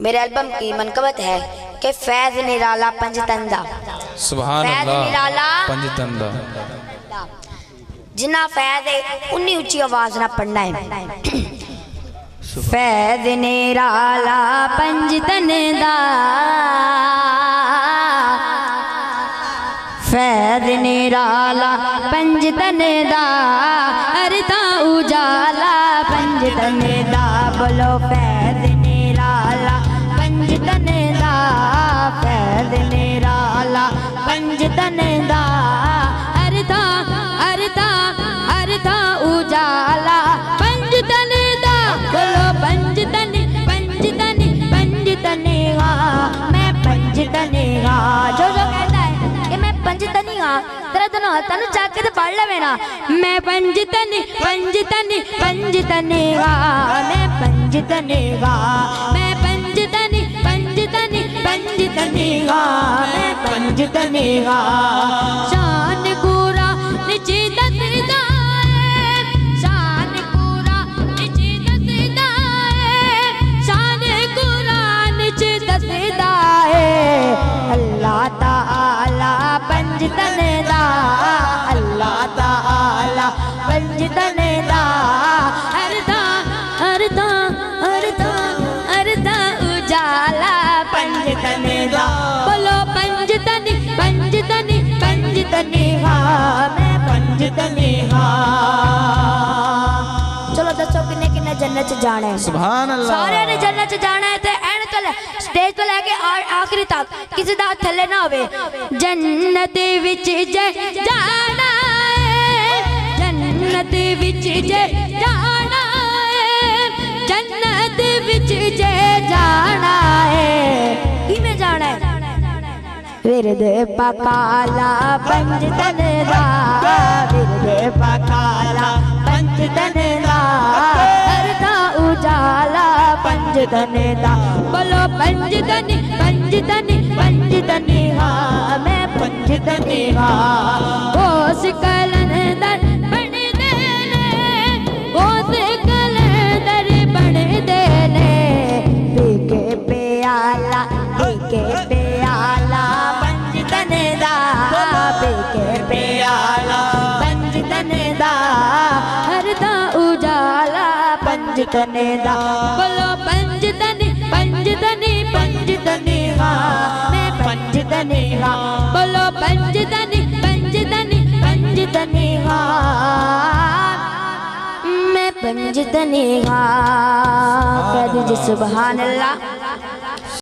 मेरे एल्बम की मनकबत है कि फैज निराला पंजतंदा सुभान अल्लाह पंजतंदा जिन्ना फैज है उन्नी ऊंची आवाज ना पढ़ना है। फैज निराला पंजतंदा फैज निराला पंजतंदा अरता उजाला पंजतंदा बोलो फैज निराला पंजतंदा फैज निराला पंजतंदा अरता अरता अरता उजाला पंजतंदा बोलो पंजतनी पंजतनी पंजतनी मैं पंजतनी जो जो कहता है कि मैं पंजतनी तेरा तनु जाके तो पढ़ ले ना मैं पंजतनी पंजतनी पंजतनी मैं पंजतनी मैं पंजतनी पंजतनी पंजतनी मैं पंजतनी शान पूरा नीचे दसदा शान पूरा नीचे दसदा शान पूरा नीचे दसदा अल्लाह ताला पंजतंदा अल्लाह ताला पंजतंदा अरदा अरदा अरदा अरदा उजाला पंजतंदा बोलो पंजतनी पंजतनी पंजतनी मैं पंजतनी चलो दसो किन्ने किन्ने जन्नत च जाना है। सुभान अल्लाह सारे ने जन्नत च जाना है ते एंड तो स्टेज तो लेके आखिरी तक किसी दा थल्ले ना होवे। जन्नत विच जे जाना है जन्नत विच जे जाना है जन्नत विच जे जाना है किमें जाना है विरद पकाला पंजतंदा विरद पकाला पंजतंदा अरदा उजाला पंजतंदा बोलो पंजतनी पंजतनी पंजतनी मैं पंजतनी होश कलंदर बन देने होश कलंदर बन देने पीके प्याला पंजतंदा पीके प्याला पंजतंदा हरदा उजाला पंजतंदा बोलो पंजतनी पंजतनी पंजतनी मैं पंजतनी बोलो पंजतनी पंजतनी पंजतनी मैं पंजतनी कह दीजिए सुभान अल्लाह।